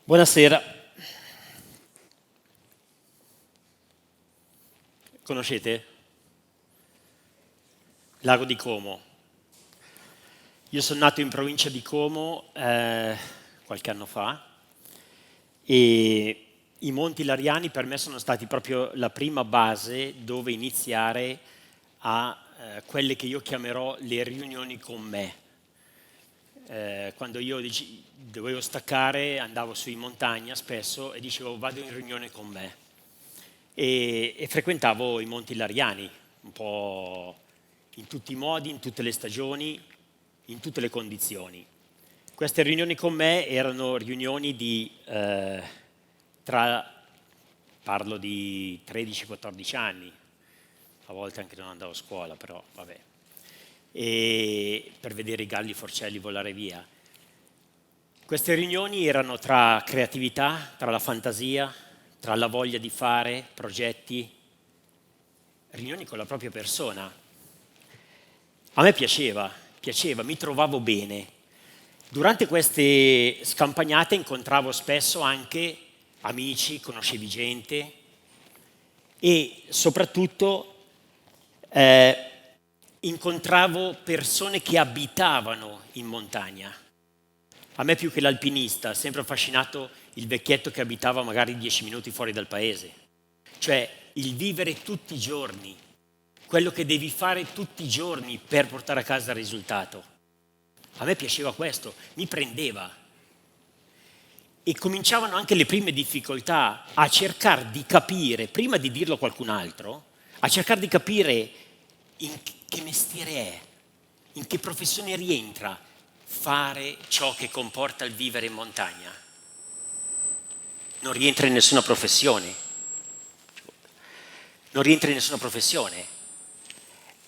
Buonasera. Conoscete? Lago di Como. Io sono nato in provincia di Como qualche anno fa e i Monti Lariani per me sono stati proprio la prima base dove iniziare a quelle che io chiamerò le riunioni con me. Quando io dovevo staccare andavo su in montagna spesso e dicevo vado in riunione con me e frequentavo i Monti Lariani un po' in tutti i modi, in tutte le stagioni, in tutte le condizioni. Queste riunioni con me erano riunioni parlo di 13-14 anni, a volte anche non andavo a scuola, però vabbè, e per vedere i galli forcelli volare via. Queste riunioni erano tra creatività, tra la fantasia, tra la voglia di fare progetti, riunioni con la propria persona. A me piaceva, mi trovavo bene. Durante queste scampagnate incontravo spesso anche amici, conoscevi gente e soprattutto incontravo persone che abitavano in montagna. A me più che l'alpinista ha sempre affascinato il vecchietto che abitava magari 10 minuti fuori dal paese. Cioè il vivere tutti i giorni, quello che devi fare tutti i giorni per portare a casa il risultato. A me piaceva questo, mi prendeva. E cominciavano anche le prime difficoltà a cercare di capire, prima di dirlo a qualcun altro, a cercare di capire in che mestiere è, in che professione rientra fare ciò che comporta il vivere in montagna. Non rientra in nessuna professione. Non rientra in nessuna professione.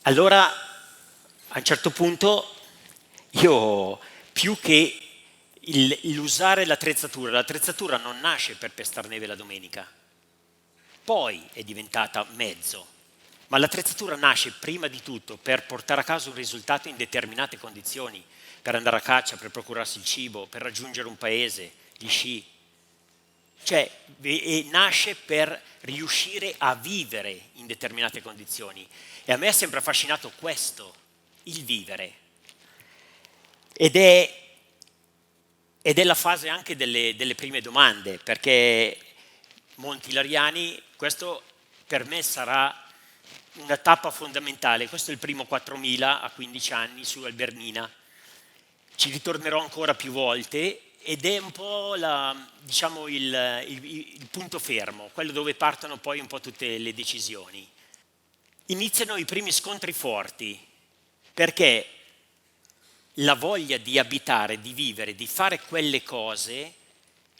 Allora, a un certo punto, io più che l'usare l'attrezzatura non nasce per pestare neve la domenica, poi è diventata mezzo, ma l'attrezzatura nasce prima di tutto per portare a casa un risultato in determinate condizioni, per andare a caccia, per procurarsi il cibo, per raggiungere un paese, gli sci. Cioè, nasce per riuscire a vivere in determinate condizioni. E a me è sempre affascinato questo, il vivere. Ed è la fase anche delle prime domande, perché Monti Lariani, questo per me sarà una tappa fondamentale. Questo è il primo 4000 a 15 anni su Albernina. Ci ritornerò ancora più volte ed è un po' il punto fermo, quello dove partono poi un po' tutte le decisioni. Iniziano i primi scontri forti, perché la voglia di abitare, di vivere, di fare quelle cose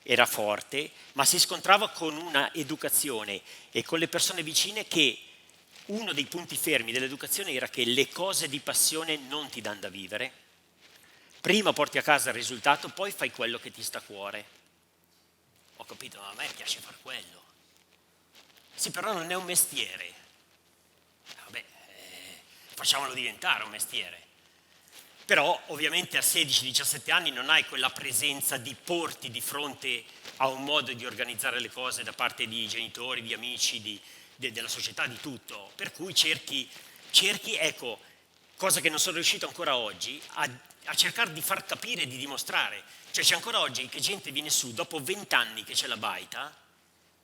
era forte, ma si scontrava con una educazione e con le persone vicine che uno dei punti fermi dell'educazione era che le cose di passione non ti danno da vivere. Prima porti a casa il risultato, poi fai quello che ti sta a cuore. Ho capito, ma a me piace far quello. Sì, però non è un mestiere. Vabbè, facciamolo diventare un mestiere. Però ovviamente a 16-17 anni non hai quella presenza di porti di fronte a un modo di organizzare le cose da parte di genitori, di amici, della società, di tutto. Per cui cerchi, ecco, cosa che non sono riuscito ancora oggi, a cercare di far capire e di dimostrare. Cioè c'è ancora oggi che gente viene su dopo 20 anni che c'è la baita,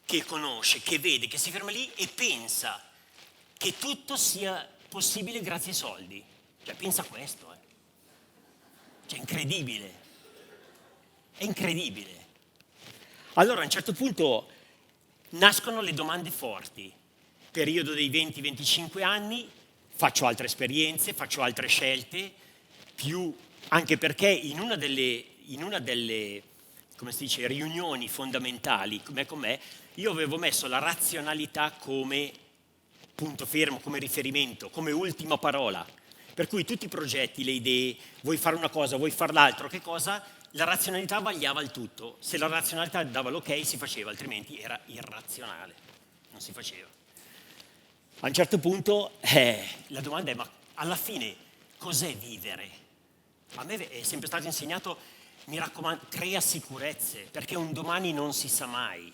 che conosce, che vede, che si ferma lì e pensa che tutto sia possibile grazie ai soldi. Cioè pensa a questo, Cioè è incredibile. È incredibile. Allora a un certo punto nascono le domande forti. Periodo dei 20-25 anni, faccio altre esperienze, faccio altre scelte, anche perché in una delle come si dice, riunioni fondamentali con me, io avevo messo la razionalità come punto fermo, come riferimento, come ultima parola. Per cui tutti i progetti, le idee, vuoi fare una cosa, vuoi fare l'altro, che cosa? La razionalità vagliava il tutto. Se la razionalità dava l'ok si faceva, altrimenti era irrazionale, non si faceva. A un certo punto la domanda è: ma alla fine cos'è vivere? A me è sempre stato insegnato mi raccomando, crea sicurezze, perché un domani non si sa mai.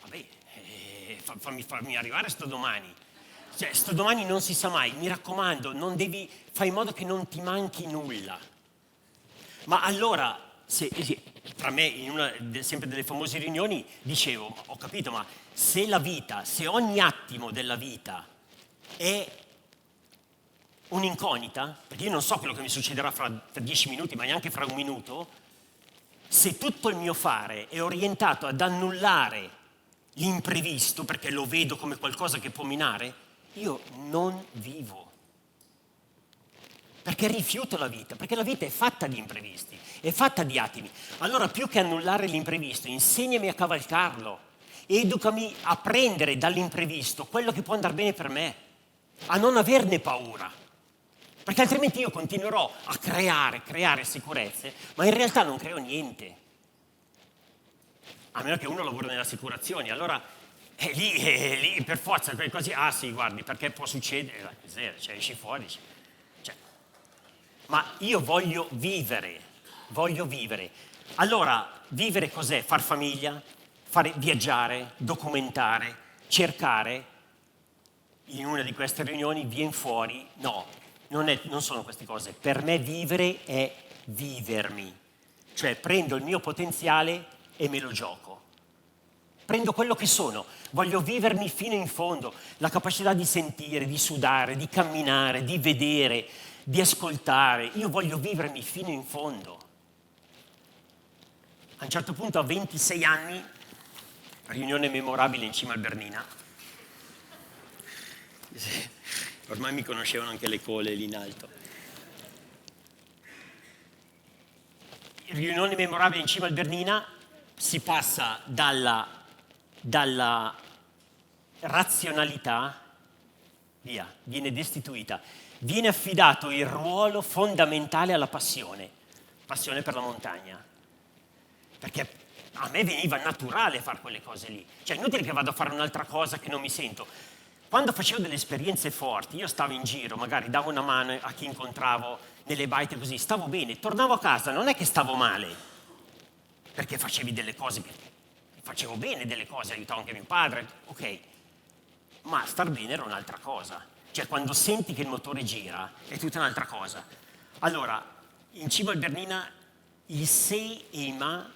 Vabbè, fammi arrivare sto domani. Cioè, sto domani non si sa mai, mi raccomando, fai in modo che non ti manchi nulla. Ma allora, tra me, sempre delle famose riunioni, dicevo, ho capito, ma se ogni attimo della vita è un'incognita, perché io non so quello che mi succederà fra 10 minuti, ma neanche fra un minuto, se tutto il mio fare è orientato ad annullare l'imprevisto, perché lo vedo come qualcosa che può minare, io non vivo. Perché rifiuto la vita, perché la vita è fatta di imprevisti, è fatta di attimi. Allora, più che annullare l'imprevisto, insegnami a cavalcarlo, educami a prendere dall'imprevisto quello che può andare bene per me, a non averne paura. Perché altrimenti io continuerò a creare sicurezze, ma in realtà non creo niente. A meno che uno lavora nelle assicurazioni, allora è lì per forza, così, sì, guardi, perché può succedere, cioè esci fuori. Cioè. Ma io voglio vivere. Allora, vivere cos'è? Far famiglia, viaggiare, documentare, cercare. In una di queste riunioni viene fuori, no, non sono queste cose. Per me vivere è vivermi. Cioè prendo il mio potenziale e me lo gioco. Prendo quello che sono, voglio vivermi fino in fondo, la capacità di sentire, di sudare, di camminare, di vedere, di ascoltare. Io voglio vivermi fino in fondo. A un certo punto, a 26 anni, riunione memorabile in cima al Bernina. Ormai mi conoscevano anche le cole lì in alto. Riunione memorabile in cima al Bernina, si passa dalla razionalità, via, viene destituita. Viene affidato il ruolo fondamentale alla passione per la montagna. Perché a me veniva naturale fare quelle cose lì. Cioè, inutile che vado a fare un'altra cosa che non mi sento. Quando facevo delle esperienze forti, io stavo in giro, magari davo una mano a chi incontravo nelle baite così, stavo bene, tornavo a casa, non è che stavo male, perché facevi delle cose che facevo bene, delle cose, aiutavo anche mio padre, ok, ma star bene era un'altra cosa. Cioè, quando senti che il motore gira, è tutta un'altra cosa. Allora, in cima al Bernina, il se e il ma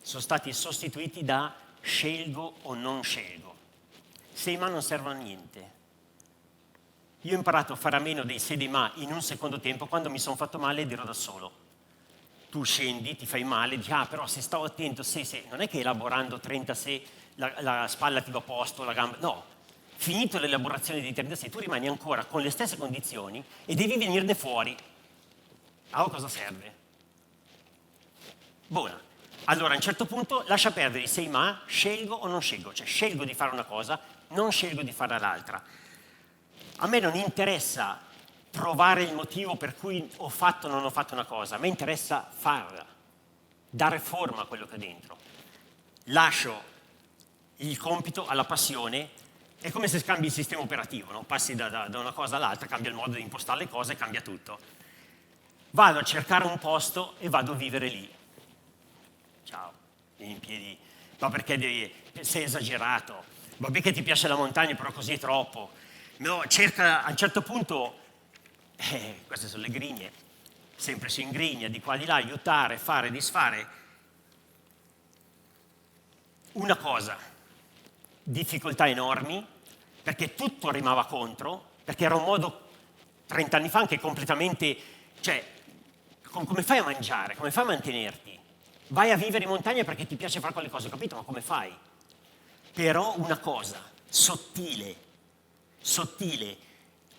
sono stati sostituiti da scelgo o non scelgo. Se e ma non servono a niente. Io ho imparato a fare a meno dei se e dei ma in un secondo tempo quando mi sono fatto male ed ero da solo. Tu scendi, ti fai male, dici, però se stavo attento, se, non è che elaborando 30 se la spalla ti va a posto, la gamba, no. Finito l'elaborazione di 30 se, tu rimani ancora con le stesse condizioni e devi venirne fuori. A cosa serve? Buona. Allora, a un certo punto lascia perdere i sei ma, scelgo o non scelgo, cioè scelgo di fare una cosa, non scelgo di fare l'altra. A me non interessa trovare il motivo per cui ho fatto o non ho fatto una cosa, a me interessa farla, dare forma a quello che ho dentro. Lascio il compito alla passione, è come se scambi il sistema operativo, no? Passi da una cosa all'altra, cambia il modo di impostare le cose, cambia tutto. Vado a cercare un posto e vado a vivere lì. Ciao, vieni in piedi, ma perché sei esagerato? Vabbè che ti piace la montagna, però così è troppo. No, cerca a un certo punto, queste sono le grigne, sempre si ingrigna di qua di là, aiutare, fare, disfare. Una cosa, difficoltà enormi, perché tutto rimava contro, perché era un modo 30 anni fa anche completamente, cioè, come fai a mangiare, come fai a mantenerti? Vai a vivere in montagna perché ti piace fare quelle cose, capito? Ma come fai? Però una cosa, sottile,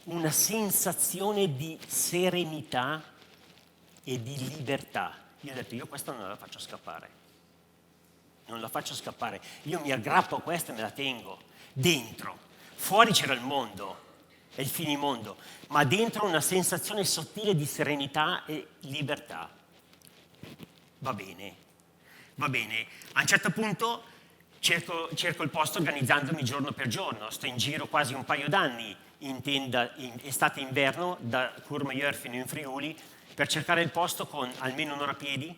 una sensazione di serenità e di libertà. Io ho detto, io questa non la faccio scappare. Non la faccio scappare. Io mi aggrappo a questa e me la tengo. Dentro. Fuori c'era il mondo, è il finimondo, ma dentro una sensazione sottile di serenità e libertà. Va bene. A un certo punto cerco il posto organizzandomi giorno per giorno. Sto in giro quasi un paio d'anni in tenda, in estate e inverno, da Courmayeur fino in Friuli, per cercare il posto con almeno un'ora a piedi,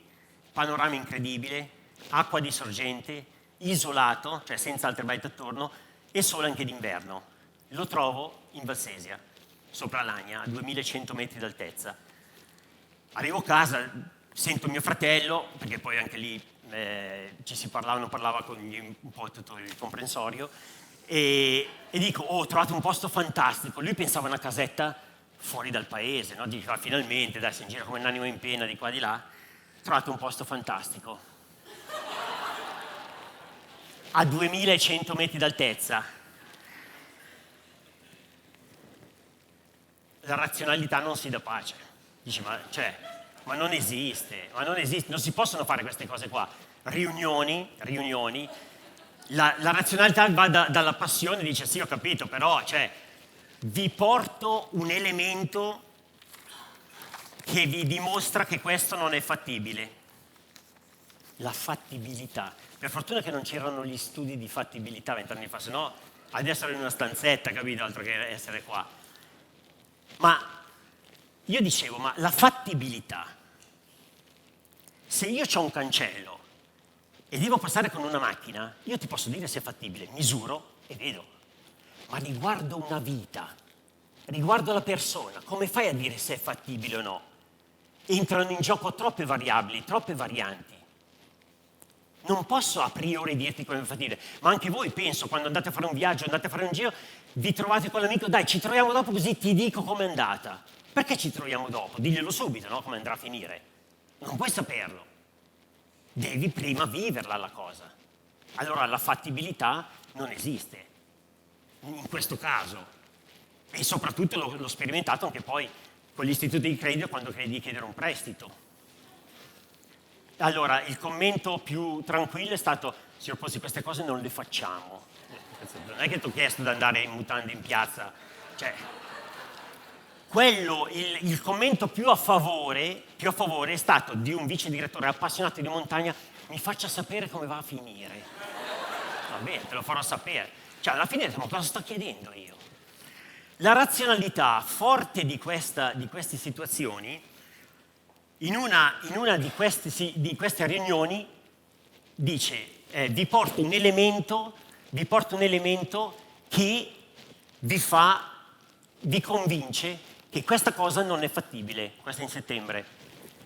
panorama incredibile, acqua di sorgente, isolato, cioè senza altre baite attorno, e sole anche d'inverno. Lo trovo in Valsesia, sopra Lagna, a 2100 metri d'altezza. Arrivo a casa, sento mio fratello, perché poi anche lì ci si parlava, non parlava con un po' tutto il comprensorio, e dico, oh, ho trovato un posto fantastico. Lui pensava a una casetta fuori dal paese, no? Diceva, finalmente, dai, si in giro come un'anima in pena di qua e di là. Ho trovato un posto fantastico. A 2100 metri d'altezza. La razionalità non si dà pace. Dici, ma non esiste, non si possono fare queste cose qua. Riunioni, la razionalità va dalla passione, dice sì, ho capito, però vi porto un elemento che vi dimostra che questo non è fattibile. La fattibilità. Per fortuna che non c'erano gli studi di fattibilità 20 anni fa, sennò adesso ero in una stanzetta, capito, altro che essere qua. Ma io dicevo, ma la fattibilità, se io ho un cancello e devo passare con una macchina, io ti posso dire se è fattibile, misuro e vedo. Ma riguardo una vita, riguardo la persona, come fai a dire se è fattibile o no? Entrano in gioco troppe variabili, troppe varianti. Non posso a priori dirti come è fattibile, ma anche voi penso, quando andate a fare un viaggio, andate a fare un giro, vi trovate con l'amico, dai, ci troviamo dopo così ti dico com'è andata. Perché ci troviamo dopo? Diglielo subito, no? Come andrà a finire. Non puoi saperlo. Devi prima viverla la cosa. Allora la fattibilità non esiste, in questo caso. E soprattutto l'ho sperimentato anche poi con gli istituti di credito quando credi di chiedere un prestito. Allora, il commento più tranquillo è stato, signor Pozzi, queste cose non le facciamo. Non è che ti ho chiesto di andare in mutande in piazza. Il commento più a favore è stato di un vice direttore appassionato di montagna, mi faccia sapere come va a finire. Va bene, te lo farò sapere. Alla fine, ma cosa sto chiedendo io? La razionalità forte di queste situazioni, in una di queste riunioni, dice, vi porto un elemento che vi convince che questa cosa non è fattibile. Questa in settembre,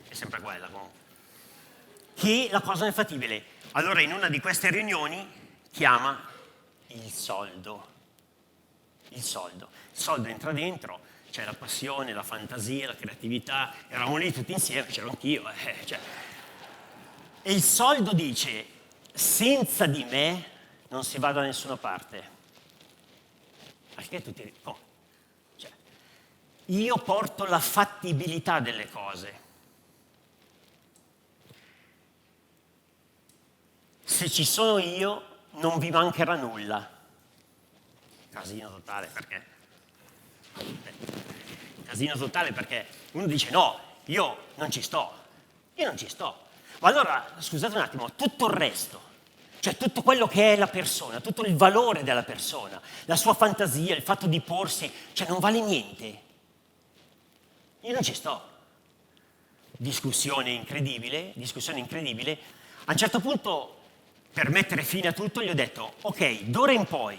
è sempre quella comunque. Che la cosa non è fattibile. Allora in una di queste riunioni chiama il soldo. Il soldo entra dentro, c'è la passione, la fantasia, la creatività, eravamo lì tutti insieme, c'ero anch'io. E il soldo dice, senza di me non si va da nessuna parte. Perché tutti dicono, io porto la fattibilità delle cose. Se ci sono io, non vi mancherà nulla. Casino totale, perché? Casino totale perché uno dice no, io non ci sto. Ma allora, scusate un attimo, tutto il resto, cioè tutto quello che è la persona, tutto il valore della persona, la sua fantasia, il fatto di porsi, non vale niente. Io non ci sto. Discussione incredibile. A un certo punto, per mettere fine a tutto, gli ho detto, ok, d'ora in poi,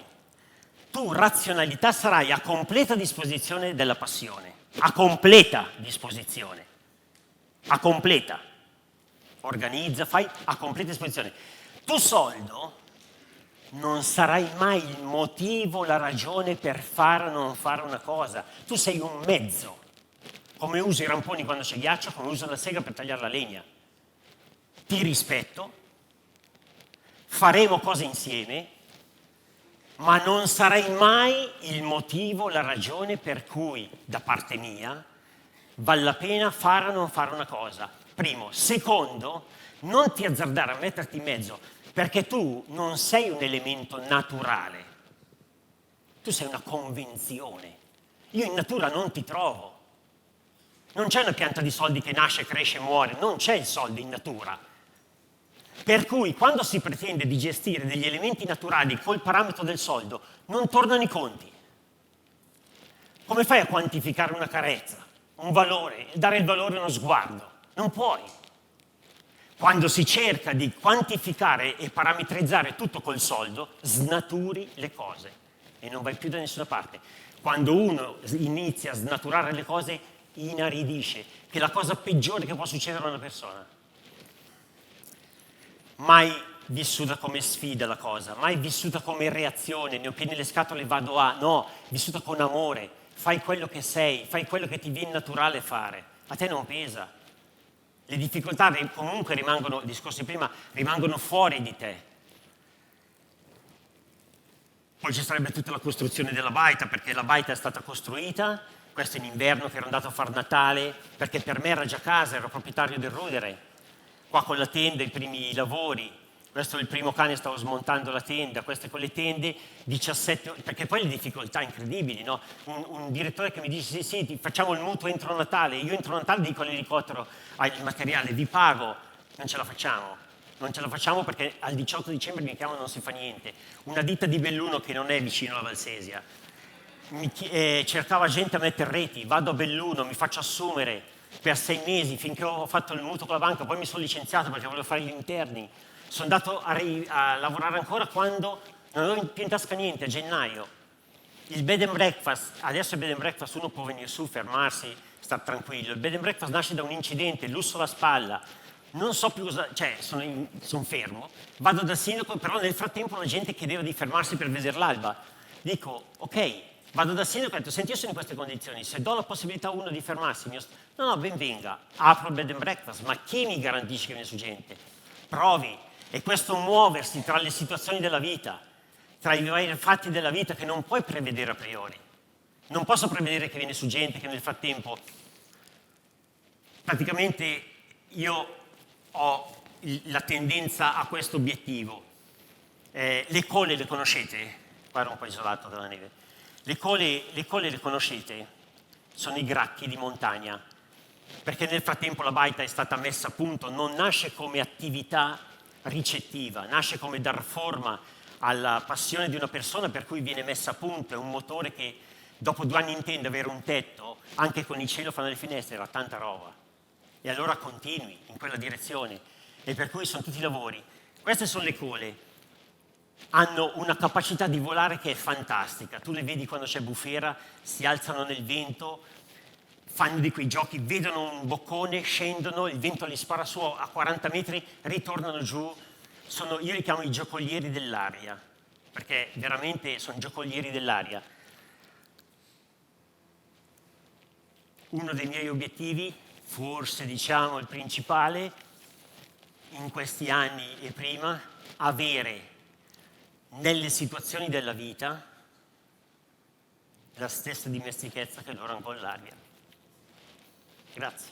tu razionalità sarai a completa disposizione della passione. A completa disposizione. Organizza, fai a completa disposizione. Tu soldo non sarai mai il motivo, la ragione per fare o non fare una cosa. Tu sei un mezzo. Come uso i ramponi quando c'è ghiaccio, come uso la sega per tagliare la legna. Ti rispetto, faremo cose insieme, ma non sarai mai il motivo, la ragione per cui, da parte mia, vale la pena fare o non fare una cosa. Primo. Secondo, non ti azzardare a metterti in mezzo, perché tu non sei un elemento naturale. Tu sei una convenzione. Io in natura non ti trovo. Non c'è una pianta di soldi che nasce, cresce e muore, non c'è il soldo in natura. Per cui quando si pretende di gestire degli elementi naturali col parametro del soldo, non tornano i conti. Come fai a quantificare una carezza, un valore, dare il valore a uno sguardo. Non puoi. Quando si cerca di quantificare e parametrizzare tutto col soldo, snaturi le cose e non vai più da nessuna parte. Quando uno inizia a snaturare le cose, inaridisce, che è la cosa peggiore che può succedere a una persona. Mai vissuta come sfida la cosa, mai vissuta come reazione, ne ho piene le scatole e vado a... No, vissuta con amore, fai quello che sei, fai quello che ti viene naturale fare, a te non pesa. Le difficoltà comunque rimangono, discorsi prima, rimangono fuori di te. Poi ci sarebbe tutta la costruzione della baita, perché la baita è stata costruita, questo in inverno che ero andato a far Natale, perché per me era già casa, ero proprietario del rudere. Qua con la tenda, i primi lavori, questo è il primo cane, stavo smontando la tenda, queste con le tende, 17, perché poi le difficoltà incredibili, no? Un direttore che mi dice, sì, facciamo il mutuo entro Natale, io entro Natale dico all'elicottero, il materiale, vi pago, non ce la facciamo. Non ce la facciamo perché al 18 dicembre mi chiamano non si fa niente. Una ditta di Belluno che non è vicino alla Valsesia, cercava gente a mettere reti, vado a Belluno, mi faccio assumere per 6 mesi finché ho fatto il mutuo con la banca, poi mi sono licenziato perché volevo fare gli interni. Sono andato a lavorare ancora quando non avevo più in tasca niente, a gennaio. Il bed and breakfast, adesso il bed and breakfast uno può venire su, fermarsi, star tranquillo. Il bed and breakfast nasce da un incidente, lusso alla spalla, non so più cosa, cioè sono fermo, vado dal sindaco, però nel frattempo la gente chiedeva di fermarsi per vedere l'alba. Dico, ok, vado dal sindaco e ho detto, senti, io sono in queste condizioni, se do la possibilità a uno di fermarsi, no, ben venga, apro il bed and breakfast, ma chi mi garantisce che viene su gente? Provi, e questo muoversi tra le situazioni della vita, tra i vari fatti della vita che non puoi prevedere a priori. Non posso prevedere che viene su gente che nel frattempo, praticamente io ho la tendenza a questo obiettivo. Le cole le conoscete? Qua ero un po' isolato dalla neve. Le cole le conoscete? Sono i gracchi di montagna, perché nel frattempo la baita è stata messa a punto, non nasce come attività ricettiva, nasce come dar forma alla passione di una persona per cui viene messa a punto, è un motore che dopo 2 anni intende avere un tetto, anche con il cielo fanno le finestre, era tanta roba. E allora continui in quella direzione, e per cui sono tutti i lavori. Queste sono le cole, hanno una capacità di volare che è fantastica, tu le vedi quando c'è bufera, si alzano nel vento, fanno di quei giochi, vedono un boccone, scendono, il vento li spara su a 40 metri, ritornano giù, io li chiamo i giocolieri dell'aria, perché veramente sono giocolieri dell'aria. Uno dei miei obiettivi, forse diciamo il principale, in questi anni e prima, avere nelle situazioni della vita la stessa dimestichezza che loro hanno con l'aria. Grazie.